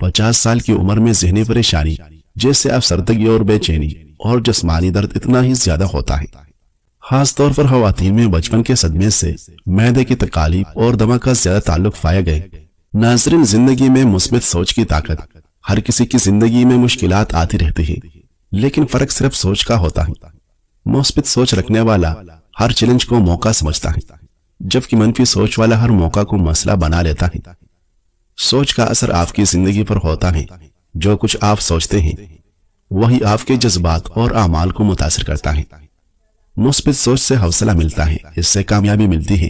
50 سال کی عمر میں ذہنی پریشانی جیسے افسردگی اور بے چینی اور جسمانی درد اتنا ہی زیادہ ہوتا ہے۔ خاص طور پر خواتین میں بچپن کے صدمے سے معدے کی تکالیف اور دمہ کا زیادہ تعلق پایا گئے۔ ناظرین، زندگی میں مثبت سوچ کی طاقت۔ ہر کسی کی زندگی میں مشکلات آتی رہتی ہیں، لیکن فرق صرف سوچ کا ہوتا ہے۔ مثبت سوچ رکھنے والا ہر چیلنج کو موقع سمجھتا ہے، جبکہ منفی سوچ والا ہر موقع کو مسئلہ بنا لیتا ہے۔ سوچ کا اثر آپ کی زندگی پر ہوتا ہے۔ جو کچھ آپ سوچتے ہیں وہی آپ کے جذبات اور اعمال کو متاثر کرتا ہے۔ مثبت سوچ سے حوصلہ ملتا ہے، اس سے کامیابی ملتی ہے،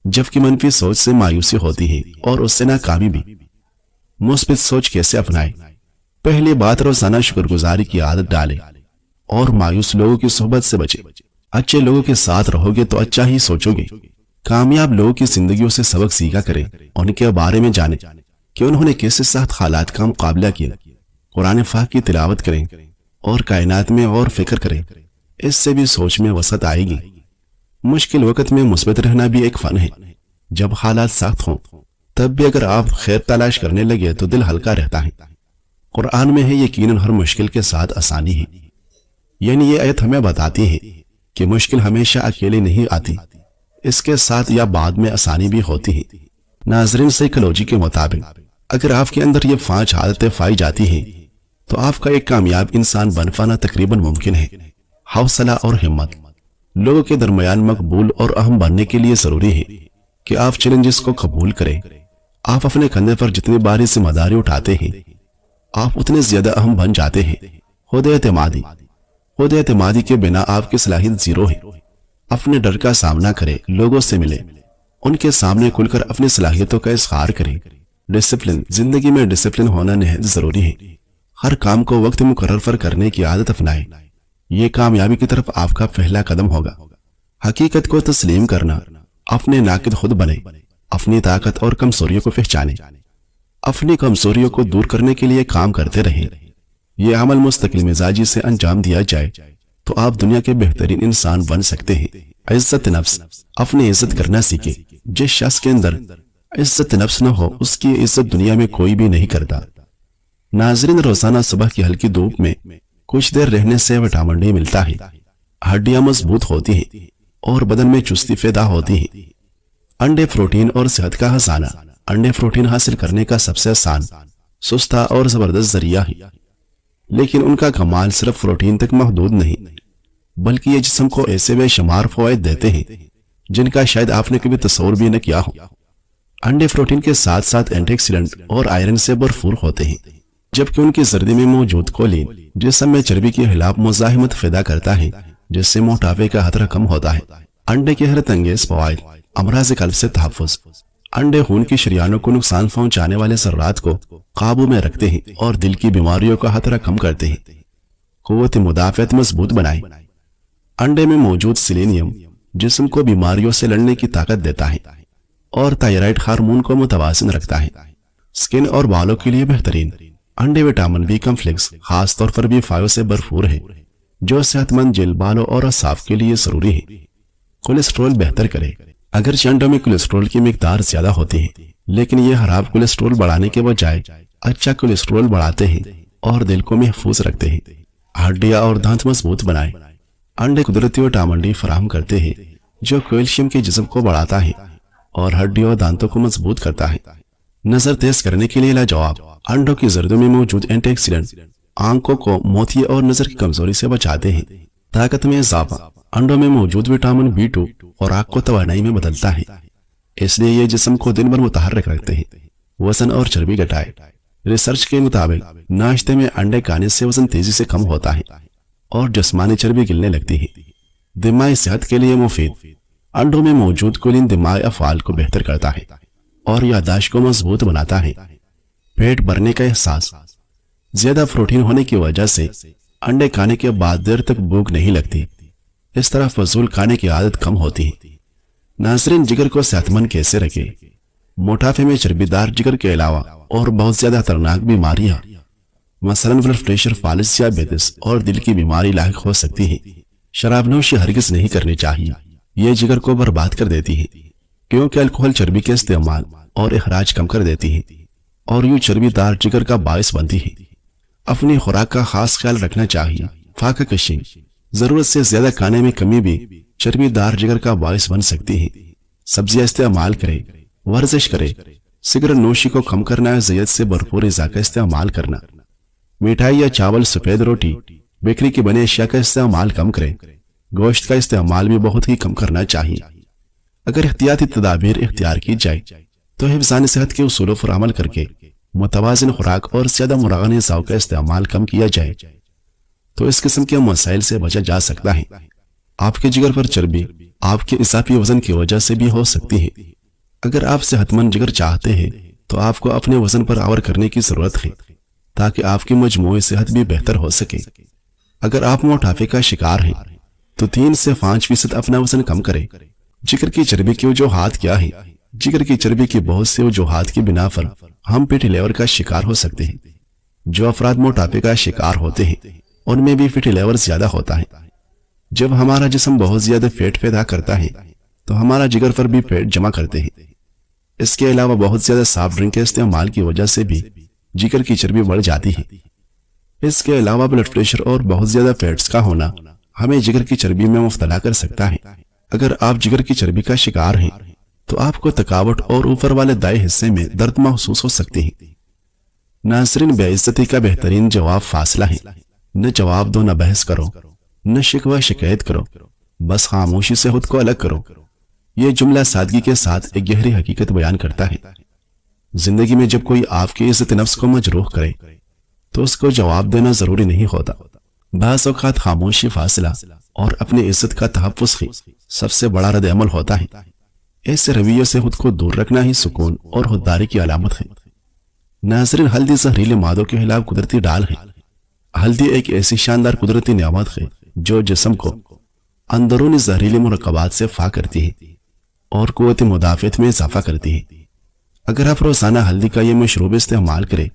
جبکہ منفی سوچ سے مایوسی ہوتی ہے اور اس سے ناکامی بھی۔ مثبت سوچ کیسے اپنائیں؟ پہلی بات، روزانہ شکر گزاری کی عادت ڈالیں اور مایوس لوگوں کی صحبت سے بچیں۔ اچھے لوگوں کے ساتھ رہو گے تو اچھا ہی سوچو گے۔ کامیاب لوگوں کی زندگیوں سے سبق سیکھا کریں، ان کے بارے میں جانیں کہ انہوں نے کیسے سخت حالات کا مقابلہ کیا۔ قرآن پاک کی تلاوت کریں اور کائنات میں اور فکر کریں، اس سے بھی سوچ میں وسعت آئے گی۔ مشکل وقت میں مثبت رہنا بھی ایک فن ہے۔ جب حالات سخت ہوں تب بھی اگر آپ خیر تلاش کرنے لگے تو دل ہلکا رہتا ہے۔ قرآن میں ہے یقیناً ہر مشکل کے ساتھ آسانی ہے، یعنی یہ آیت ہمیں بتاتی ہے کہ مشکل ہمیشہ اکیلے نہیں آتی، اس کے ساتھ یا بعد میں آسانی بھی ہوتی ہے۔ ناظرین، سائیکالوجی کے مطابق اگر آپ کے اندر یہ 5 عادتیں پائی جاتی ہیں تو آپ کا ایک کامیاب انسان بن پانا تقریباً ممکن ہے۔ حوصلہ اور ہمت۔ لوگوں کے درمیان مقبول اور اہم بننے کے لیے ضروری ہے کہ آپ چیلنجز کو قبول کریں۔ آپ اپنے کندھے پر جتنی باری ذمہ داری اٹھاتے ہیں آپ اتنے زیادہ اہم بن جاتے ہیں۔ خود اعتمادی۔ خود اعتمادی کے بنا آپ کی صلاحیت زیرو ہے۔ اپنے ڈر کا سامنا کریں، لوگوں سے ملیں، ان کے سامنے کھل کر اپنی صلاحیتوں کا اظہار کریں۔ ڈسپلن۔ زندگی میں ڈسپلن ہونا نہایت ضروری ہے۔ ہر کام کو وقت مقرر پر کرنے کی عادت اپنائیں، یہ کامیابی کی طرف آپ کا پہلا قدم ہوگا۔ حقیقت کو تسلیم کرنا۔ اپنے ناقد خود بنیں، اپنی طاقت اور کمزوریوں کو پہچانیں، اپنی کمزوریوں کو دور کرنے کے لیے کام کرتے رہیں۔ یہ عمل مستقل مزاجی سے انجام دیا جائے تو آپ دنیا کے بہترین انسان بن سکتے ہیں۔ عزت نفس۔ اپنی عزت کرنا سیکھیں۔ جس شخص کے اندر عزت نفس نہ ہو اس کی عزت دنیا میں کوئی بھی نہیں کرتا۔ ناظرین، روزانہ صبح کی ہلکی دھوپ میں کچھ دیر رہنے سے وٹامن ڈی ملتا ہے، ہڈیاں مضبوط ہوتی ہیں اور بدن میں چستی پیدا ہوتی ہے۔ انڈے پروٹین اور صحت کا خزانہ۔ انڈے پروٹین حاصل کرنے کا سب سے آسان، سستا اور زبردست ذریعہ ہے، لیکن ان کا کمال صرف پروٹین تک محدود نہیں بلکہ یہ جسم کو ایسے بے شمار فوائد دیتے ہیں جن کا شاید آپ نے کبھی تصور بھی نہ کیا ہو۔ انڈے پروٹین کے ساتھ ساتھ اینٹی آکسیڈنٹ اور آئرن سے بھرپور ہوتے ہیں، جبکہ ان کی زردی میں موجود کولین جسم میں چربی کے خلاف مزاحمت پیدا کرتا ہے، جس سے موٹاپے کا خطرہ کم ہوتا ہے۔ انڈے کے حیرت انگیز فوائد۔ امراض قلب سے تحفظ۔ انڈے خون کی شریانوں کو نقصان پہنچانے والے ذرات کو قابو میں رکھتے ہیں اور دل کی بیماریوں کا خطرہ کم کرتے ہیں۔ قوت مدافعت مضبوط بنائیں۔ انڈے میں موجود سیلینیم جسم کو بیماریوں سے لڑنے کی طاقت دیتا ہے اور تائرائیڈ ہارمون کو متوازن رکھتا ہے۔ سکن اور بالوں کے لیے بہترین۔ انڈے وٹامن بی کمپلیکس خاص طور پر B5 سے بھرپور ہے، جو صحت مند جلد، بالوں اور اعصاب کے لیے ضروری ہے۔ کولیسٹرول بہتر کرے۔ اگرچہ انڈوں میں کولیسٹرول کی مقدار زیادہ ہوتی ہے، لیکن یہ خراب کولیسٹرول بڑھانے کے بجائے اچھا کولیسٹرول بڑھاتے ہیں اور دل کو محفوظ رکھتے ہیں۔ ہڈیاں اور دانت مضبوط بنائیں۔ انڈے قدرتی وٹامن ڈی فراہم کرتے ہیں جو کیلشیم کے جسم کو بڑھاتا ہے اور ہڈیوں اور دانتوں کو مضبوط کرتا ہے۔ نظر تیز کرنے کے لیے لاجواب۔ انڈوں کی زردوں میں موجود اینٹی آکسیڈنٹ آنکھوں کو موتیے اور نظر کی کمزوری سے بچاتے ہیں۔ طاقت میں اضافہ۔ انڈوں میں موجود وٹامن B2 خوراک کو توانائی میں بدلتا ہے، اس لیے یہ جسم کو دن بھر متحرک رکھتے ہیں۔ وزن اور چربی گھٹائے۔ ریسرچ کے مطابق ناشتے میں انڈے کھانے سے وزن تیزی سے کم ہوتا ہے اور جسمانی چربی گلنے لگتی ہے۔ دماغی صحت کے لیے مفید۔ انڈوں میں موجود کولین دماغی افعال کو بہتر کرتا ہے اور یادداشت کو مضبوط بناتا ہے۔ پیٹ بھرنے کا احساس۔ زیادہ پروٹین ہونے کی وجہ سے انڈے کھانے کے بعد دیر تک بھوک نہیں لگتی، اس طرح فضول کھانے کی عادت کم ہوتی ہے۔ ناظرین، جگر کو صحت مند کیسے رکھے؟ موٹاپے میں چربی دار جگر کے علاوہ اور بہت زیادہ خطرناک بیماریاں مثلاً بلڈ پریشر، فالج، ذیابیطس اور دل کی بیماری لاحق ہو سکتی ہے۔ شراب نوشی ہرگز نہیں کرنی چاہیے، یہ جگر کو برباد کر دیتی ہے کیونکہ الکحل چربی کے استعمال اور اخراج کم کر دیتی ہے اور یوں چربی دار جگر کا باعث بنتی ہے۔ اپنی خوراک کا خاص خیال رکھنا چاہیے۔ فاقہ کشی، ضرورت سے زیادہ کھانے میں کمی بھی چربی دار جگر کا باعث بن سکتی ہے۔ سبزیاں استعمال کرے، ورزش کرے، سگریٹ نوشی کو کم کرنا، زیت سے بھرپور غذا کا استعمال کرنا، مٹھائی یا چاول، سفید روٹی، بیکری کی بنے اشیاء کا استعمال کم کریں۔ گوشت کا استعمال بھی بہت ہی کم کرنا چاہیے۔ اگر احتیاطی تدابیر اختیار کی جائے تو حفظان صحت کے اصولوں پر عمل کر کے متوازن خوراک اور زیادہ مراغن غذاؤں کا استعمال کم کیا جائے تو اس قسم کے مسائل سے بچا جا سکتا ہے۔ آپ کے جگر پر چربی آپ کے اضافی وزن کی وجہ سے بھی ہو سکتی ہے۔ اگر آپ صحت مند جگر چاہتے ہیں تو آپ کو اپنے وزن پر غور کرنے کی ضرورت ہے تاکہ آپ کی مجموعی صحت بھی بہتر ہو سکے۔ اگر آپ موٹاپے کا شکار ہیں تو 3 سے 5% اپنا وزن کم کریں۔ جگر کی چربی کی وجوہات کیا ہیں؟ جگر کی چربی کی بہت سے وجوہات کی بنا پر ہم فیٹی لیور کا شکار ہو سکتے ہیں۔ جو افراد موٹاپے کا شکار ہوتے ہیں ان میں بھی فیٹی لیور زیادہ ہوتا ہے۔ جب ہمارا جسم بہت زیادہ فیٹ پیدا کرتا ہے تو ہمارا جگر پر بھی فیٹ جمع کرتے ہیں۔ اس کے علاوہ بہت زیادہ سافٹ ڈرنک کے استعمال کی وجہ سے بھی جگر کی چربی بڑھ جاتی ہے۔ اس کے علاوہ بلڈ پریشر اور بہت زیادہ فیٹس کا ہونا ہمیں جگر کی چربی میں مبتلا کر سکتا ہے۔ اگر آپ جگر کی چربی کا شکار ہیں تو آپ کو تھکاوٹ اور اوپر والے دائیں حصے میں درد محسوس ہو سکتی ہے۔ ناظرین، بے عزتی کا بہترین جواب فاصلہ ہے۔ نہ جواب دو، نہ بحث کرو، نہ شکوہ شکایت کرو، بس خاموشی سے خود کو الگ کرو۔ یہ جملہ سادگی کے ساتھ ایک گہری حقیقت بیان کرتا ہے۔ زندگی میں جب کوئی آپ کی عزت نفس کو مجروح کرے تو اس کو جواب دینا ضروری نہیں ہوتا۔ بعض اوقات خاموشی، فاصلہ اور اپنی عزت کا تحفظ ہی سب سے بڑا رد عمل ہوتا ہے۔ ایسے رویے سے خود کو دور رکھنا ہی سکون اور خودداری کی علامت ہے۔ ناظرین، ہلدی زہریلے مادوں کے خلاف قدرتی ڈال ہے۔ ہلدی ایک ایسی شاندار قدرتی نعمت ہے جو جسم کو اندرونی زہریلے مرکبات سے پاک کرتی ہے اور قوت مدافعت میں اضافہ کرتی ہے۔ اگر آپ روزانہ ہلدی کا یہ مشروب استعمال کریں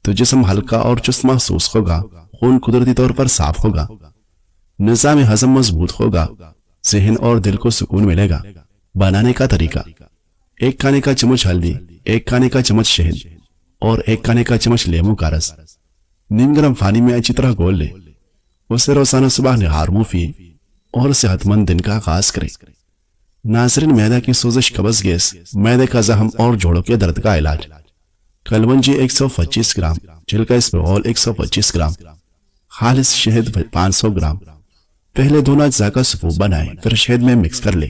تو جسم ہلکا اور چست محسوس ہوگا، خون قدرتی طور پر صاف ہوگا، نظام ہضم مضبوط ہوگا، ذہن اور دل کو سکون ملے گا۔ بنانے کا طریقہ: 1 کھانے کا چمچ ہلدی، 1 کھانے کا چمچ شہد اور 1 کھانے کا چمچ لیموں کا رس نیم گرم پانی میں اچھی طرح گھول لیں۔ اسے روزانہ صبح نہار منہ پیئیں اور صحت مند دن کا آغاز کریں۔ ناظرین، معدہ کی سوزش، قبض، گیس، معدے کا زخم اور جوڑوں کے درد کا علاج: کلونجی 125 گرام، چھلکا اسپغول 125 گرام، خالص شہد 500 گرام۔ پہلے دونوں اجزاء کا سپوپ بنائیں، پھر شہد میں مکس کر لیں۔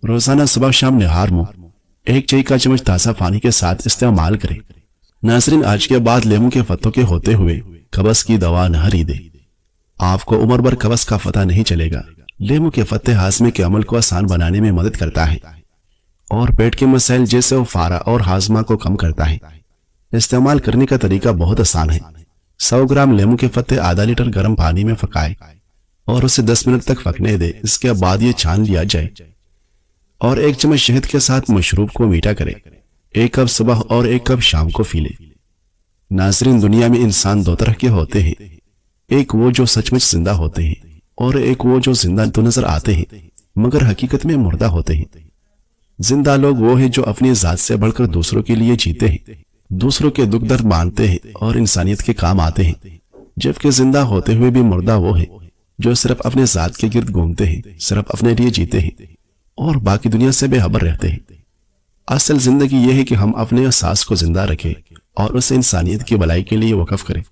روزانہ صبح شام نہار منہ 1 چائے کا چمچ تازہ پانی کے ساتھ استعمال کریں۔ ناظرین، آج کے بعد لیموں کے پتوں کے ہوتے ہوئے قبض کی دوا نہ خریدیں۔ آپ کو عمر بھر قبض کا پتہ نہیں چلے گا۔ لیموں کے پتے ہاضمے کے عمل کو آسان بنانے میں مدد کرتا ہے اور پیٹ کے مسائل جیسے افارہ اور ہاضمہ کو کم کرتا ہے۔ استعمال کرنے کا طریقہ بہت آسان ہے۔ 100 گرام لیموں کے پتے آدھا لیٹر گرم پانی میں پکائیں اور اسے 10 منٹ تک پکنے دیں۔ اس کے بعد یہ چھان لیا جائے اور 1 چمچ شہد کے ساتھ مشروب کو میٹھا کریں۔ 1 کپ صبح اور 1 کپ شام کو پی لیں۔ ناظرین، دنیا میں انسان 2 طرح کے ہوتے ہیں، ایک وہ جو سچ مچ زندہ ہوتے ہیں اور ایک وہ جو زندہ تو نظر آتے ہیں مگر حقیقت میں مردہ ہوتے ہیں۔ زندہ لوگ وہ ہیں جو اپنی ذات سے بڑھ کر دوسروں کے لیے جیتے ہیں، دوسروں کے دکھ درد مانتے ہیں اور انسانیت کے کام آتے ہیں، جبکہ زندہ ہوتے ہوئے بھی مردہ وہ ہیں جو صرف اپنے ذات کے گرد گھومتے ہیں، صرف اپنے لیے جیتے ہیں اور باقی دنیا سے بے خبر رہتے ہیں۔ اصل زندگی یہ ہے کہ ہم اپنے احساس کو زندہ رکھیں اور اسے انسانیت کی بھلائی کے لیے وقف کریں۔